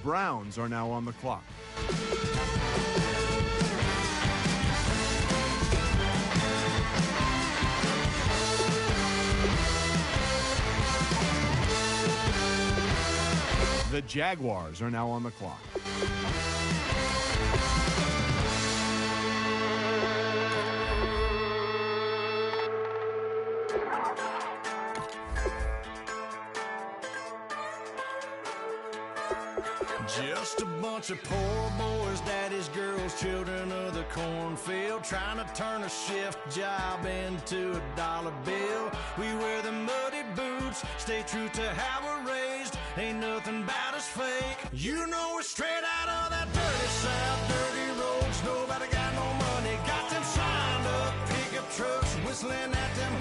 Browns are now on the clock. The Jaguars are now on the clock. Just a bunch of poor boys, daddies, girls, children of the cornfield, trying to turn a shift job into a dollar bill. We wear the muddy boots, stay true to how we're raised. Ain't nothing about us fake. You know we're straight out of that dirty South, dirty roads. Nobody got no money, got them signed up pickup trucks, whistling at them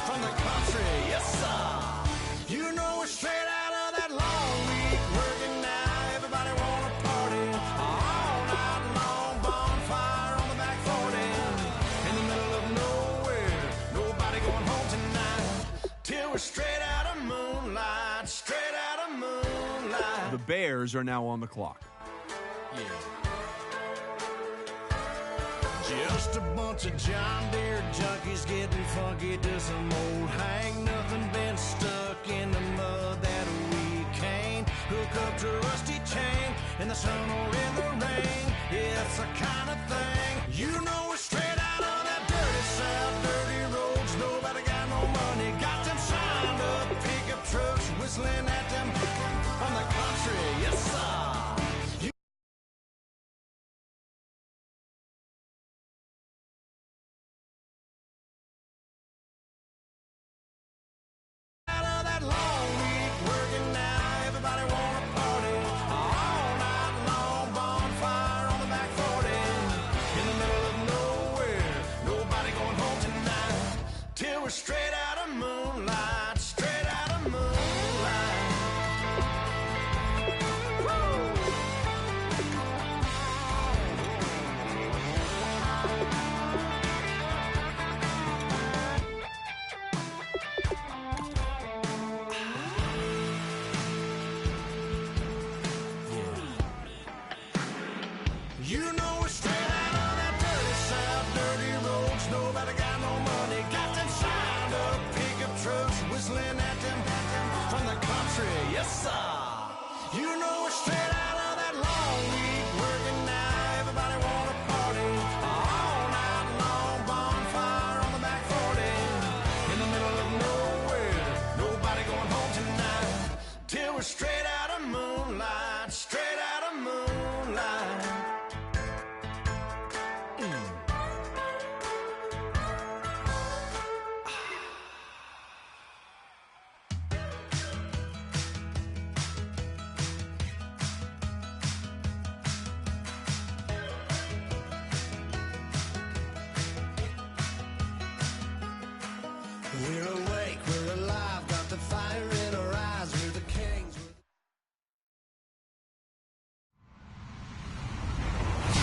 from the country. Yes, sir. You know we're straight out of that long week working now. Everybody wanna party all night long, bonfire on the back 40 in the middle of nowhere. Nobody going home tonight till we're straight out of moonlight, straight out of moonlight. The Bears are now on the clock. Yeah. Just a bunch of John Deere junkies getting funky to some old hang. Nothing been stuck in the mud that we can't hook up to a rusty chain in the sun or in the rain. Yeah, it's the kind of thing. You know we're straight out of that dirty South, dirty roads. Nobody got no money, got them signed up pickup trucks, whistling at them from the country. Yes, sir. Straight out of moonlight, straight out of moonlight. Woo! You know we're straight out of that dirty South, dirty roads. Nobody got no money, got them signed up pickup trucks, whistling at them from the country. Yes, sir. You know we're straight out of that long week working now. Everybody wanna party all night long, bonfire on the back 40 in the middle of nowhere. Nobody going home tonight till we're straight out of moonlight, straight out of moonlight. We're awake, we're alive, got the fire in our eyes, we're the kings.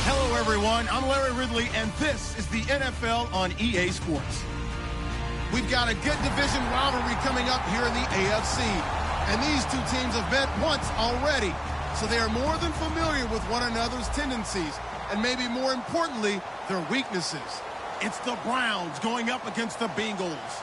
Hello, everyone. I'm Larry Ridley, and this is the NFL on EA Sports. We've got a good division rivalry coming up here in the AFC, and these two teams have met once already, so they are more than familiar with one another's tendencies, and maybe more importantly, their weaknesses. It's the Browns going up against the Bengals.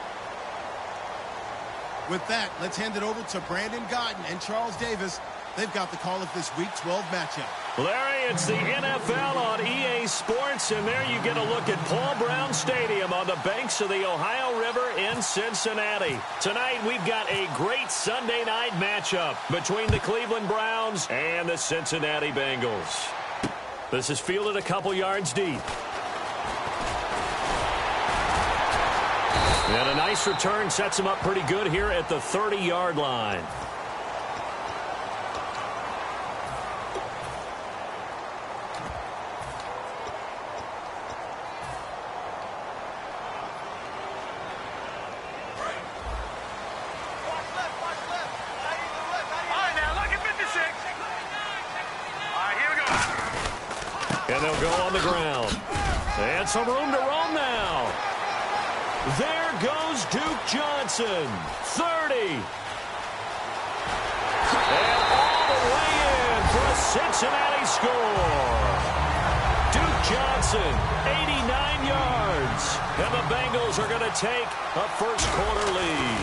With that, let's hand it over to Brandon Godden and Charles Davis. They've got the call of this Week 12 matchup. Larry, it's the NFL on EA Sports, and there you get a look at Paul Brown Stadium on the banks of the Ohio River in Cincinnati. Tonight, we've got a great Sunday night matchup between the Cleveland Browns and the Cincinnati Bengals. This is fielded a couple yards deep. And a nice return sets him up pretty good here at the 30-yard line. And they'll go on the ground. And some room to roam now. There goes Duke Johnson, 30. And all the way in for a Cincinnati score. Duke Johnson, 89 yards. And the Bengals are going to take a first-quarter lead.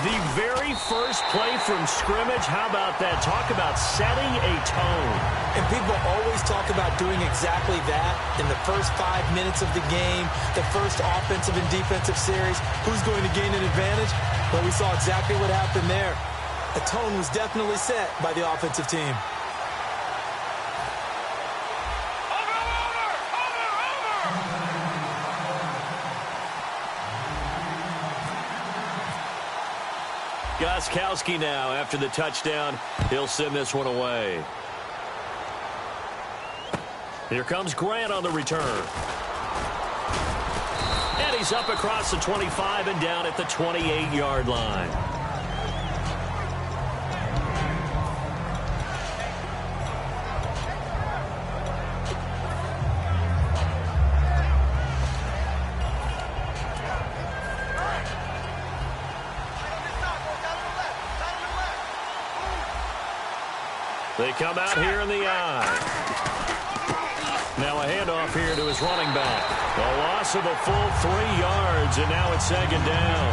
The very first play from scrimmage, how about that? Talk about setting a tone. And people always talk about doing exactly that in the first 5 minutes of the game, the first offensive and defensive series. Who's going to gain an advantage? Well, we saw exactly what happened there. A tone was definitely set by the offensive team. Gostkowski now after the touchdown. He'll send this one away. Here comes Grant on the return. And he's up across the 25 and down at the 28-yard line. They come out here in the eye. Now a handoff here to his running back. A loss of a full 3 yards, and now it's second down.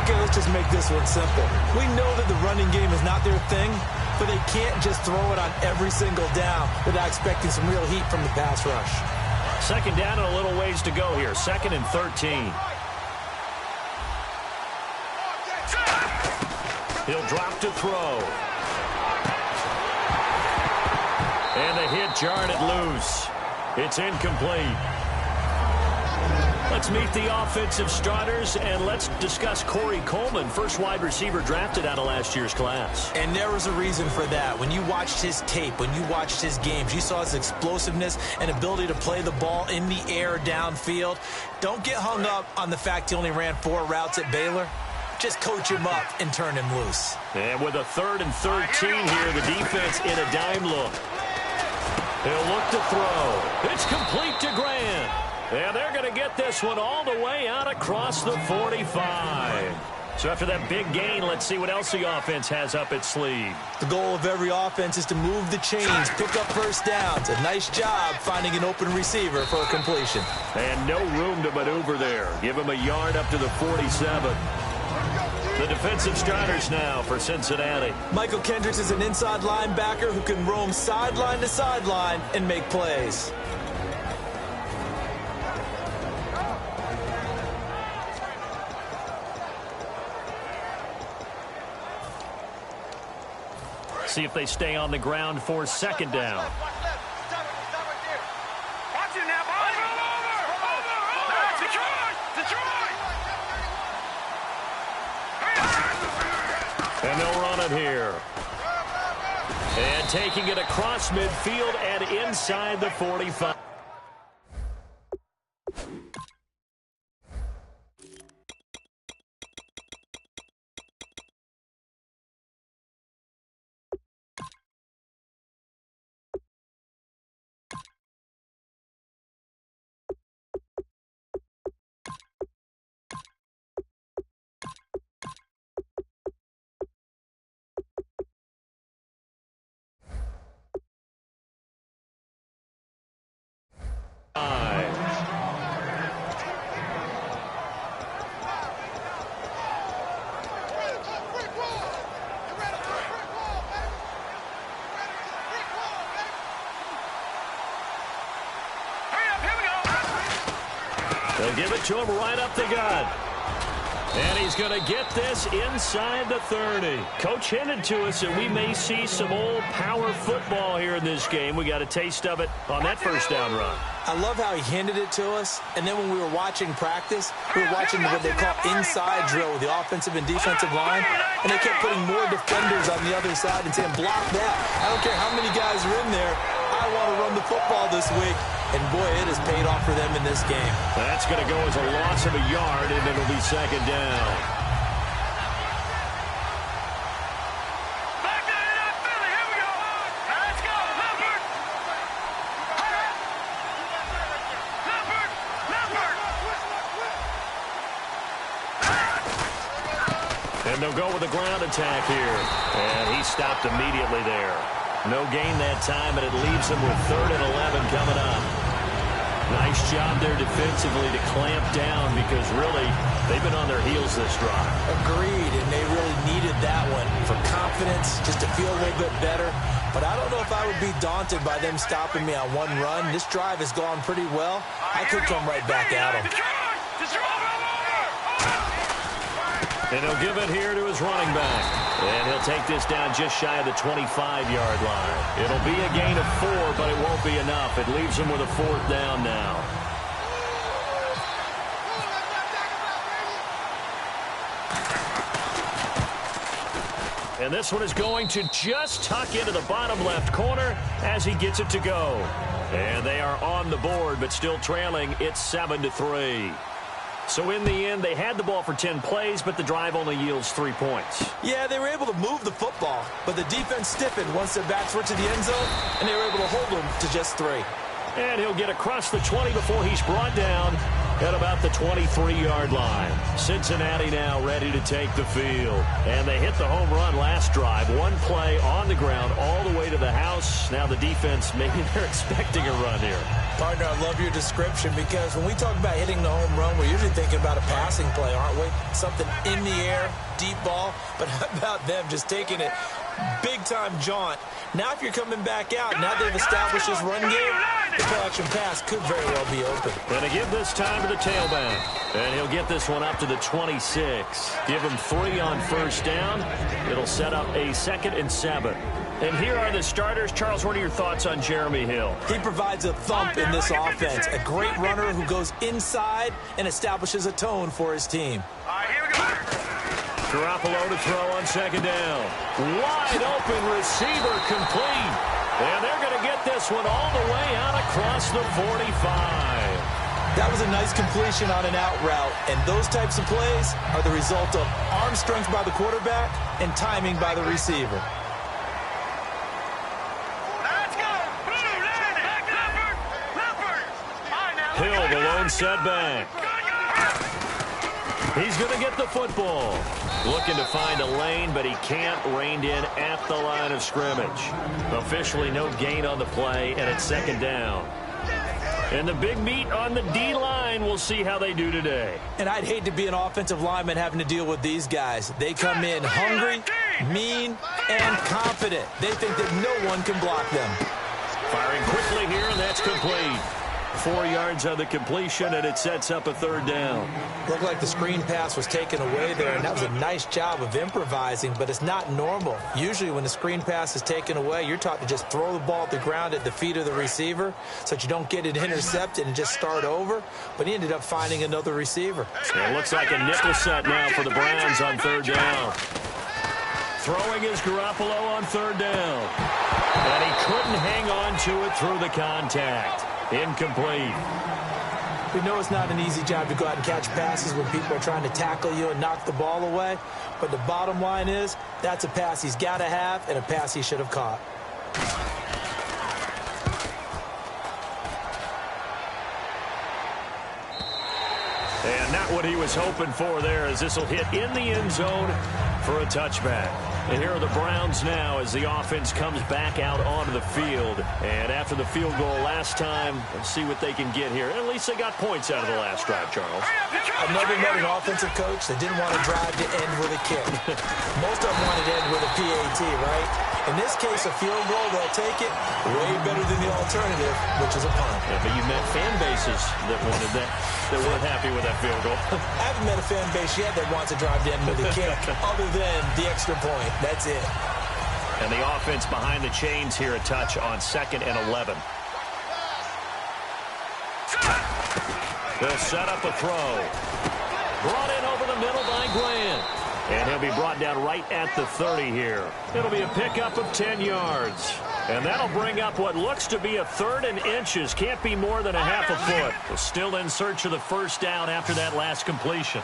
Okay, let's just make this one simple. We know that the running game is not their thing, but they can't just throw it on every single down without expecting some real heat from the pass rush. Second down and a little ways to go here. 2nd and 13. He'll drop to throw. And the hit jarred it loose. It's incomplete. Let's meet the offensive starters, and let's discuss Corey Coleman, first wide receiver drafted out of last year's class. And there was a reason for that. When you watched his tape, when you watched his games, you saw his explosiveness and ability to play the ball in the air downfield. Don't get hung up on the fact he only ran 4 routes at Baylor. Just coach him up and turn him loose. And with a 3rd and 13 here, the defense in a dime look. He'll look to throw. It's complete to Grant. And they're going to get this one all the way out across the 45. So after that big gain, let's see what else the offense has up its sleeve. The goal of every offense is to move the chains, pick up first downs. A nice job finding an open receiver for a completion. And no room to maneuver there. Give him a yard up to the 47. The defensive starters now for Cincinnati. Michael Kendricks is an inside linebacker who can roam sideline to sideline and make plays. See if they stay on the ground for second down. And they'll run it here. And taking it across midfield and inside the 45. They'll give it to him right up the gut. And he's going to get this inside the 30. Coach hinted to us that we may see some old power football here in this game. We got a taste of it on that first down run. I love how he handed it to us, and then when we were watching practice, we were watching what they call inside drill with the offensive and defensive line, and they kept putting more defenders on the other side and saying, block that. I don't care how many guys are in there. I want to run the football this week. And, boy, it has paid off for them in this game. That's going to go as a loss of a yard, and it'll be second down. Back there in Philly. Here we go. Now let's go. Leopard. And they'll go with a ground attack here. And he stopped immediately there. No gain that time, and it leaves them with 3rd and 11 coming up. Nice job there defensively to clamp down because really they've been on their heels this drive. Agreed, and they really needed that one for confidence, just to feel a little bit better. But I don't know if I would be daunted by them stopping me on one run. This drive has gone pretty well. I could come right back at them. And he'll give it here to his running back. And he'll take this down just shy of the 25-yard line. It'll be a gain of 4, but it won't be enough. It leaves him with a 4th down now. And this one is going to just tuck into the bottom left corner as he gets it to go. And they are on the board, but still trailing. It's 7-3. So in the end, they had the ball for 10 plays, but the drive only yields 3 points. Yeah, they were able to move the football, but the defense stiffened once their backs were to the end zone, and they were able to hold them to just 3. And he'll get across the 20 before he's brought down at about the 23-yard line. Cincinnati now ready to take the field. And they hit the home run last drive. One play on the ground all the way to the house. Now the defense, maybe they're expecting a run here. Partner, I love your description because when we talk about hitting the home run, we're usually thinking about a passing play, aren't we? Something in the air, deep ball. But how about them just taking it big-time jaunt? Now if you're coming back out, now they've established this run game, the play-action pass could very well be open. Going to give this time to the tailback. And he'll get this one up to the 26. Give him 3 on 1st down. It'll set up a 2nd and 7. And here are the starters. Charles, what are your thoughts on Jeremy Hill? He provides a thump in this offense. A great runner who goes inside and establishes a tone for his team. All right, here we go. Garoppolo to throw on 2nd down. Wide open receiver complete. And they're going to get this one all the way out across the 45. That was a nice completion on an out route. And those types of plays are the result of arm strength by the quarterback and timing by the receiver. Let's go. Hill, the lone setback. He's going to get the football. Looking to find a lane, but he can't. Reined in at the line of scrimmage. Officially no gain on the play, and it's 2nd down. And the big meat on the D-line, we'll see how they do today. And I'd hate to be an offensive lineman having to deal with these guys. They come in hungry, mean, and confident. They think that no one can block them. Firing quickly here, and that's complete. 4 yards on the completion, and it sets up a 3rd down. Looked like the screen pass was taken away there, and that was a nice job of improvising, but it's not normal. Usually when the screen pass is taken away, you're taught to just throw the ball at the ground at the feet of the receiver so that you don't get it intercepted and just start over, but he ended up finding another receiver. It looks like a nickel set now for the Browns on 3rd down. Throwing is Garoppolo on 3rd down. And he couldn't hang on to it through the contact. Incomplete. We know it's not an easy job to go out and catch passes when people are trying to tackle you and knock the ball away. But the bottom line is, that's a pass he's got to have and a pass he should have caught. And not what he was hoping for there, as this will hit in the end zone for a touchback. And here are the Browns now as the offense comes back out onto the field. And after the field goal last time, let's see what they can get here. At least they got points out of the last drive, Charles. I've never met an offensive coach that didn't want to drive to end with a kick. Most of them wanted to end with a PAT, right? In this case, a field goal, they'll take it way better than the alternative, which is a punt. Yeah, but you met fan bases that wanted that weren't happy with that field goal. I haven't met a fan base yet that wants to drive to end with a kick other than the extra point. That's it. And the offense behind the chains here, a touch on 2nd and 11. They'll set up a throw. Brought in over the middle by Grant. And he'll be brought down right at the 30 here. It'll be a pickup of 10 yards. And that'll bring up what looks to be a 3rd and inches. Can't be more than a half a foot. Still in search of the 1st down after that last completion.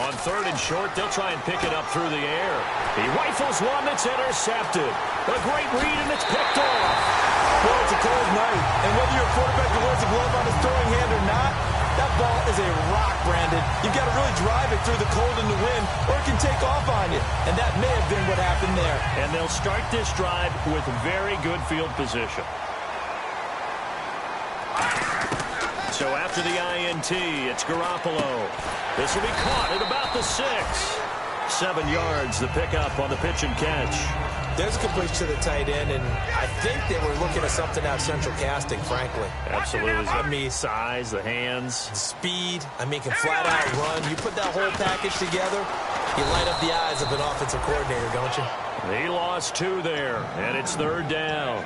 On 3rd and short, they'll try and pick it up through the air. He rifles one that's intercepted. A great read, and it's picked off. Well, it's a cold night, and whether you're a quarterback that wears a glove on his throwing hand or not, that ball is a rock, Brandon. You've got to really drive it through the cold and the wind, or it can take off on you. And that may have been what happened there. And they'll start this drive with very good field position. So after the INT, it's Garoppolo. This will be caught at about the 6. 7 yards, the pickup on the pitch and catch. There's a completion to the tight end, and I think they were looking at something out of central casting, frankly. Absolutely. I mean, size, the hands. Speed. I mean, can flat out run. You put that whole package together, you light up the eyes of an offensive coordinator, don't you? He lost 2 there, and it's 3rd down.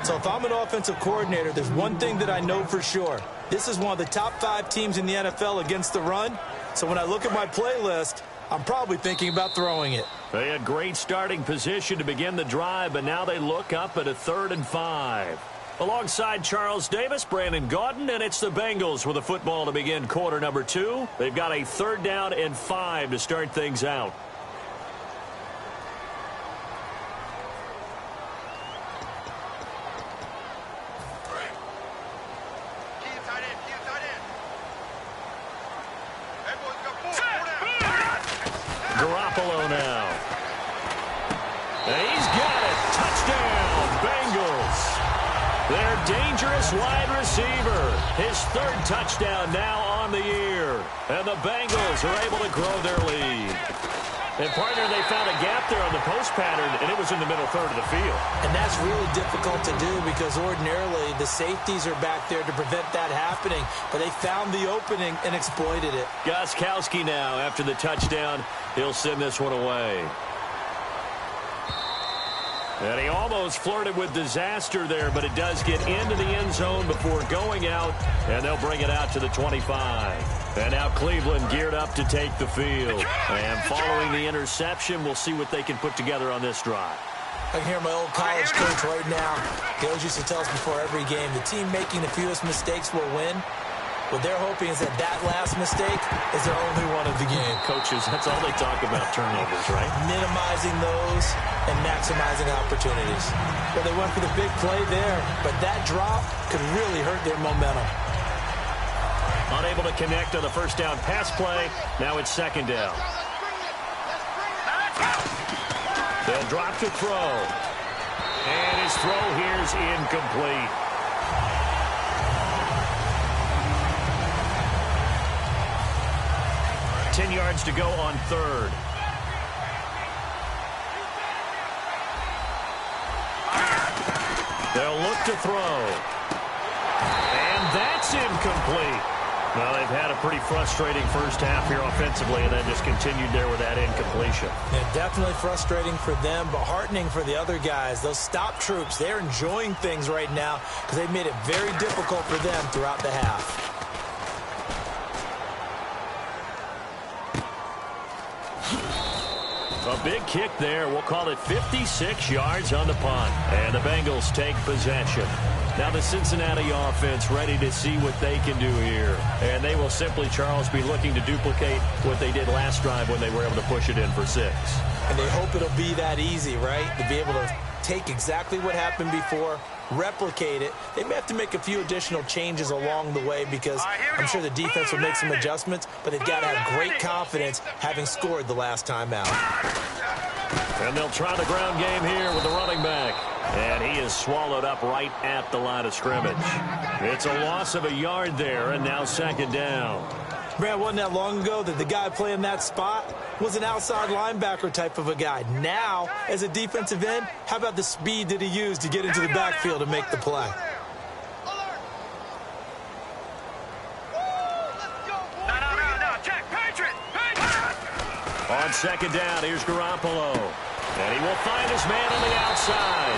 So if I'm an offensive coordinator, there's one thing that I know for sure. This is one of the top 5 teams in the NFL against the run. So when I look at my playlist, I'm probably thinking about throwing it. They had great starting position to begin the drive, but now they look up at a 3rd and 5. Alongside Charles Davis, Brandon Gaudin, and it's the Bengals with a football to begin quarter number 2. They've got a 3rd down and 5 to start things out. Garoppolo now. And he's got it. Touchdown, Bengals. Their dangerous wide receiver. His 3rd touchdown now on the year. And the Bengals are able to grow their lead. And, partner, they found a gap there on the post pattern, and it was in the middle 3rd of the field. And that's really difficult to do because ordinarily the safeties are back there to prevent that happening. But they found the opening and exploited it. Gostkowski now after the touchdown. He'll send this one away. And he almost flirted with disaster there, but it does get into the end zone before going out, and they'll bring it out to the 25. And now Cleveland geared up to take the field. And following the interception, we'll see what they can put together on this drive. I can hear my old college coach right now. He always used to tell us before every game, the team making the fewest mistakes will win. What they're hoping is that last mistake is their only one of the game. Coaches, that's all they talk about, turnovers, right? Minimizing those and maximizing opportunities. Well, they went for the big play there, but that drop could really hurt their momentum. Unable to connect on the first down pass play. Now it's 2nd down. They'll drop to throw. And his throw here is incomplete. 10 yards to go on 3rd. They'll look to throw. And that's incomplete. Well, they've had a pretty frustrating first half here offensively, and then just continued there with that incompletion. Yeah, definitely frustrating for them, but heartening for the other guys. Those stop troops, they're enjoying things right now because they've made it very difficult for them throughout the half. A big kick there. We'll call it 56 yards on the punt. And the Bengals take possession. Now the Cincinnati offense ready to see what they can do here. And they will simply, Charles, be looking to duplicate what they did last drive when they were able to push it in for 6. And they hope it'll be that easy, right? To be able to take exactly what happened before, replicate it. They may have to make a few additional changes along the way because I'm sure the defense will make some adjustments, but they've got to have great confidence having scored the last time out. And they'll try the ground game here with the running back. And he is swallowed up right at the line of scrimmage. It's a loss of a yard there, and now 2nd down. Brad, wasn't that long ago that the guy playing that spot was an outside linebacker type of a guy. Now, as a defensive end, how about the speed that he used to get into the backfield to make the play? On 2nd down, here's Garoppolo. And he will find his man on the outside.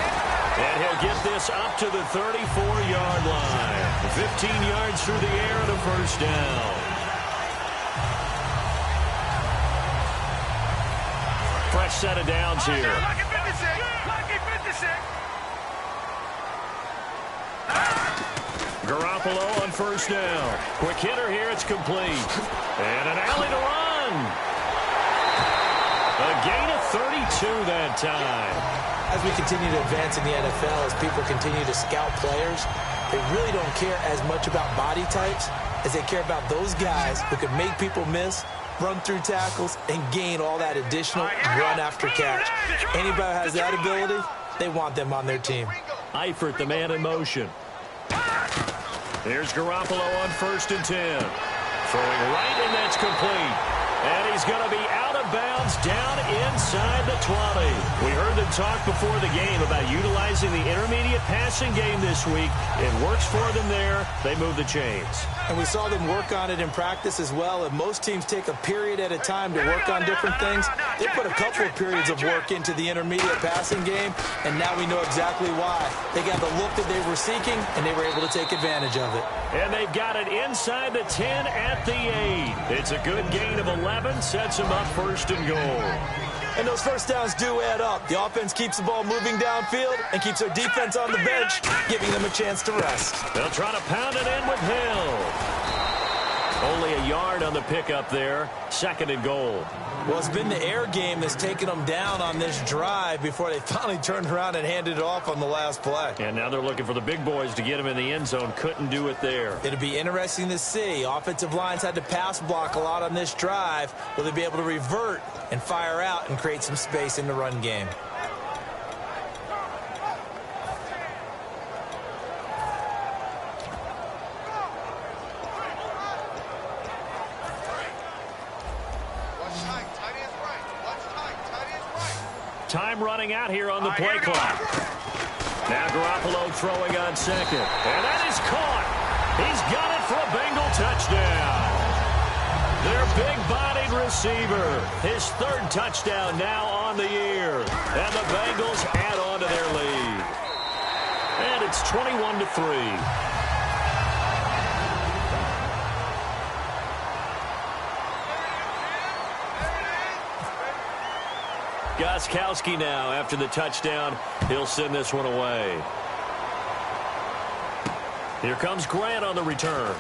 And he'll get this up to the 34-yard line. 15 yards through the air and a first down. Fresh set of downs here. Lucky 56. Lucky 56. Garoppolo on first down. Quick hitter here, it's complete. And an alley to run. A gain of 32 that time. As we continue to advance in the NFL, as people continue to scout players, they really don't care as much about body types as they care about those guys who can make people miss run through tackles, and gain all that additional run after catch. Anybody who has that ability, they want them on their team. Eifert, the man in motion. Here's Garoppolo on 1st and 10. Throwing right, and that's complete. And he's going to be out of bounds down inside the 20. We heard them talk before the game about utilizing the intermediate passing game this week. It works for them there. They move the chains. And we saw them work on it in practice as well. And most teams take a period at a time to work on different things. They put a couple of periods of work into the intermediate passing game, and now we know exactly why. They got the look that they were seeking, and they were able to take advantage of it. And they've got it inside the 10 at the 8. It's a good gain of 11, sets them up 1st and goal. And those first downs do add up. The offense keeps the ball moving downfield and keeps their defense on the bench, giving them a chance to rest. They'll try to pound it in with Hill. Only a yard on the pickup there. 2nd and goal. Well, it's been the air game that's taken them down on this drive before they finally turned around and handed it off on the last play. And now they're looking for the big boys to get him in the end zone. Couldn't do it there. It'll be interesting to see. Offensive lines had to pass block a lot on this drive. Will they be able to revert and fire out and create some space in the run game? Time running out here on the play clock. Now Garoppolo throwing on 2nd. And that is caught. He's got it for a Bengal touchdown. Their big-bodied receiver. His 3rd touchdown now on the year. And the Bengals add on to their lead. And it's 21-3. Gostkowski now after the touchdown. He'll send this one away. Here comes Grant on the return.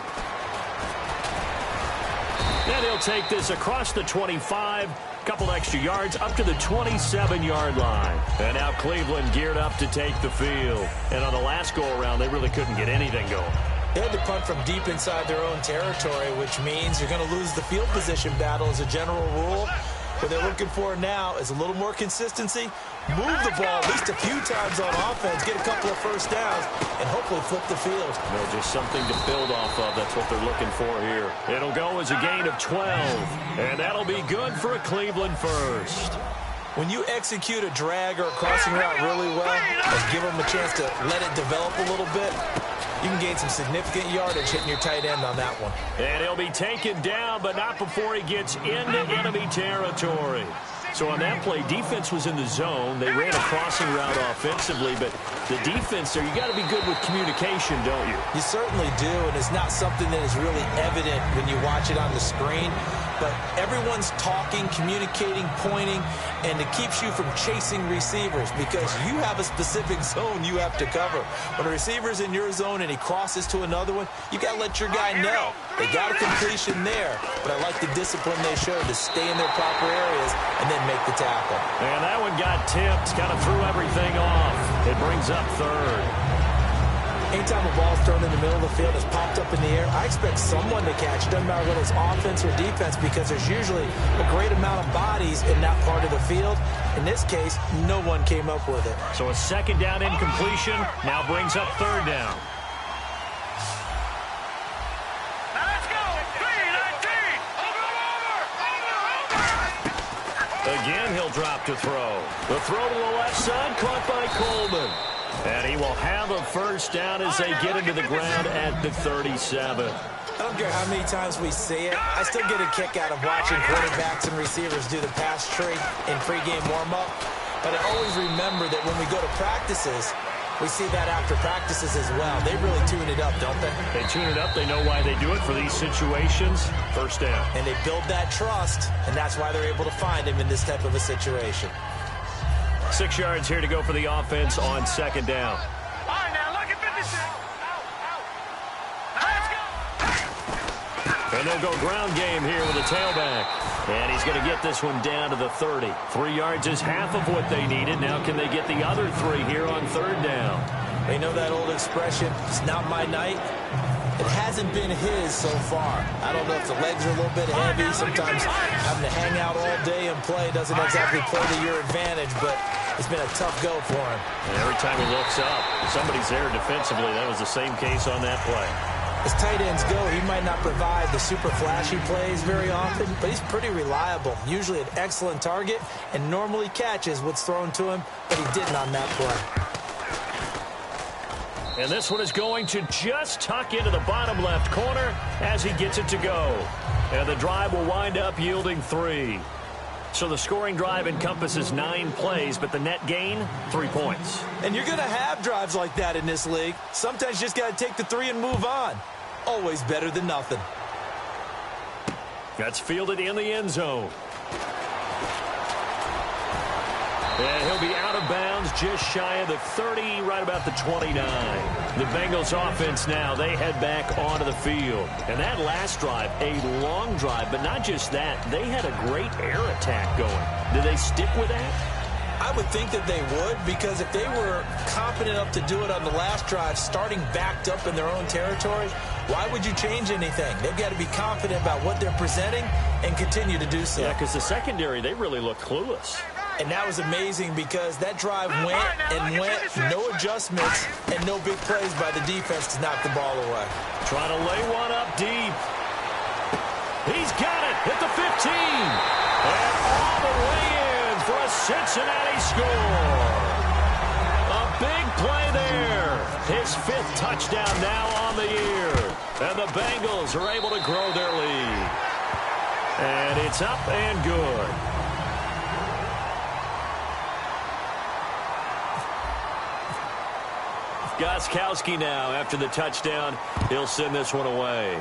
And he'll take this across the 25. Couple extra yards up to the 27-yard line. And now Cleveland geared up to take the field. And on the last go-around, they really couldn't get anything going. They had to punt from deep inside their own territory, which means you're going to lose the field position battle as a general rule. What they're looking for now is a little more consistency, move the ball at least a few times on offense, get a couple of first downs, and hopefully flip the field. No, just something to build off of. That's what they're looking for here. It'll go as a gain of 12, and that'll be good for a Cleveland first. When you execute a drag or a crossing route really well and give them a chance to let it develop a little bit, you can gain some significant yardage hitting your tight end on that one. And he'll be taken down, but not before he gets into enemy territory. So on that play, defense was in the zone. They ran a crossing route offensively, but the defense there, you got to be good with communication, don't you? You certainly do, and it's not something that is really evident when you watch it on the screen. But everyone's talking, communicating, pointing, and it keeps you from chasing receivers because you have a specific zone you have to cover. When a receiver's in your zone and he crosses to another one, you got to let your guy know. They got a completion there, but I like the discipline they showed to stay in their proper areas and then make the tackle. And that one got tipped, kind of threw everything off. It brings up 3rd. Anytime a ball's thrown in the middle of the field, it's popped up in the air, I expect someone to catch. It doesn't matter whether it's offense or defense because there's usually a great amount of bodies in that part of the field. In this case, no one came up with it. So a 2nd down incompletion now brings up 3rd down. Now let's go. 3-19. Over. Again, he'll drop to throw. The throw to the left side, caught by Coleman. And he will have a first down as they get into the ground at the 37. I don't care how many times we see it. I still get a kick out of watching quarterbacks and receivers do the pass tree in pregame warm-up. But I always remember that when we go to practices, we see that after practices as well. They really tune it up, don't they? They tune it up. They know why they do it for these situations. First down. And they build that trust, and that's why they're able to find him in this type of a situation. 6 yards here to go for the offense on 2nd down. All right, now look at 56. Now let's go. And they'll go ground game here with a tailback. And he's going to get this one down to the 30. 3 yards is half of what they needed. Now can they get the other 3 here on 3rd down? They know that old expression, it's not my night. It hasn't been his so far. I don't know if the legs are a little bit heavy. Sometimes having to hang out all day and play doesn't exactly play to your advantage, but it's been a tough go for him. And every time he looks up, somebody's there defensively. That was the same case on that play. As tight ends go, he might not provide the super flashy plays very often, but he's pretty reliable. Usually an excellent target and normally catches what's thrown to him, but he didn't on that play. And this one is going to just tuck into the bottom left corner as he gets it to go. And the drive will wind up yielding 3. So the scoring drive encompasses 9 plays, but the net gain, 3 points. And you're going to have drives like that in this league. Sometimes you just got to take the 3 and move on. Always better than nothing. That's fielded in the end zone. And he'll be out of bounds just shy of the 30, right about the 29. The Bengals offense now, they head back onto the field. And that last drive, a long drive, but not just that. They had a great air attack going. Did they stick with that? I would think that they would, because if they were confident enough to do it on the last drive, starting backed up in their own territory, why would you change anything? They've got to be confident about what they're presenting and continue to do so. Yeah, because the secondary, they really looked clueless. And that was amazing because that drive went and went, no adjustments, and no big plays by the defense to knock the ball away. Trying to lay one up deep. He's got it at the 15. And all the way in for a Cincinnati score. A big play there. His 5th touchdown now on the year. And the Bengals are able to grow their lead. And it's up and good. Gostkowski now, after the touchdown, he'll send this one away.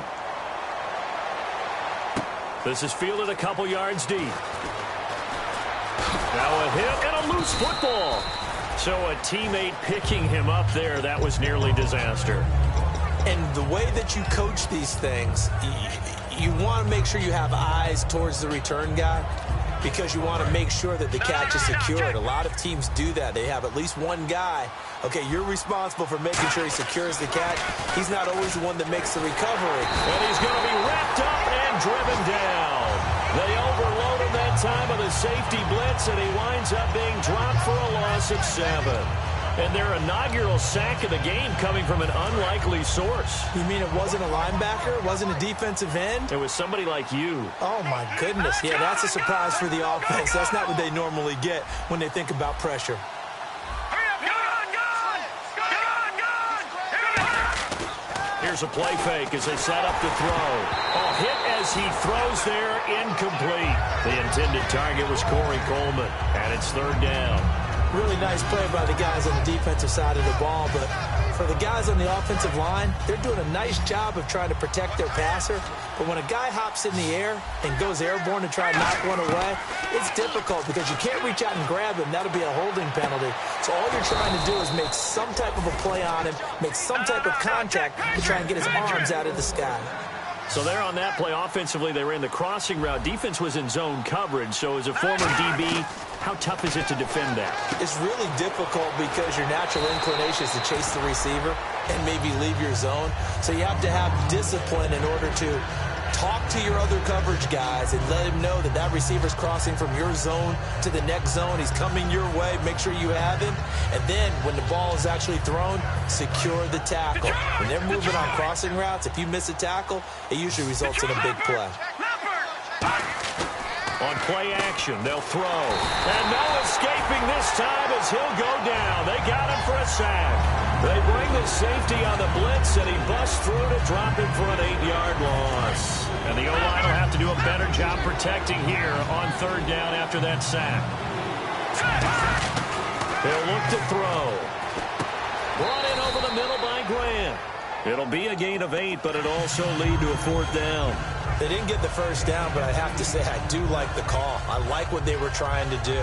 This is fielded a couple yards deep. Now a hit and a loose football. So a teammate picking him up there, that was nearly disaster. And the way that you coach these things, you want to make sure you have eyes towards the return guy, because you want to make sure that the catch is secured. A lot of teams do that. They have at least one guy. Okay, you're responsible for making sure he secures the catch. He's not always the one that makes the recovery. And he's going to be wrapped up and driven down. They overload him that time with a safety blitz, and he winds up being dropped for a loss of 7. And their inaugural sack of the game coming from an unlikely source. You mean it wasn't a linebacker? It wasn't a defensive end? It was somebody like you. Oh, my goodness. Yeah, that's a surprise for the offense. That's not what they normally get when they think about pressure. Here's a play fake as they set up to throw. Oh, hit as he throws there, incomplete. The intended target was Corey Coleman, and it's 3rd down. Really nice play by the guys on the defensive side of the ball, but for the guys on the offensive line, they're doing a nice job of trying to protect their passer. But when a guy hops in the air and goes airborne to try and knock one away, it's difficult because you can't reach out and grab him. That'll be a holding penalty. So all you're trying to do is make some type of a play on him, make some type of contact to try and get his arms out of the sky. So there on that play, offensively, they ran the crossing route. Defense was in zone coverage. So as a former DB, how tough is it to defend that? It's really difficult because your natural inclination is to chase the receiver and maybe leave your zone. So you have to have discipline in order to talk to your other coverage guys and let him know that that receiver's crossing from your zone to the next zone. He's coming your way. Make sure you have him. And then when the ball is actually thrown, secure the tackle. When they're moving on crossing routes, if you miss a tackle, it usually results in a big play. On play action, they'll throw. And no escaping this time as he'll go down. They got him for a sack. They bring the safety on the blitz, and he busts through to drop him for an 8-yard loss. And the O-line will have to do a better job protecting here on 3rd down after that sack. He'll look to throw. Brought in over the middle by Grant. It'll be a gain of 8, but it'll also lead to a 4th down. They didn't get the first down, but I have to say I do like the call. I like what they were trying to do.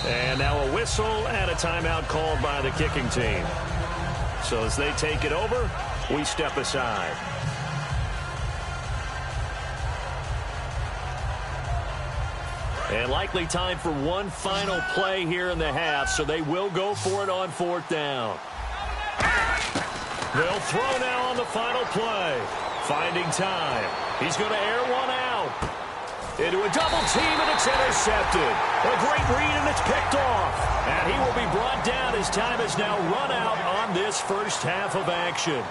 And now a whistle and a timeout called by the kicking team. So as they take it over, we step aside. And likely time for one final play here in the half, so they will go for it on 4th down. They'll throw now on the final play. Finding time. He's going to air one out. Into a double team, and it's intercepted. A great read, and it's picked off. And he will be brought down as time has now run out on this first half of action.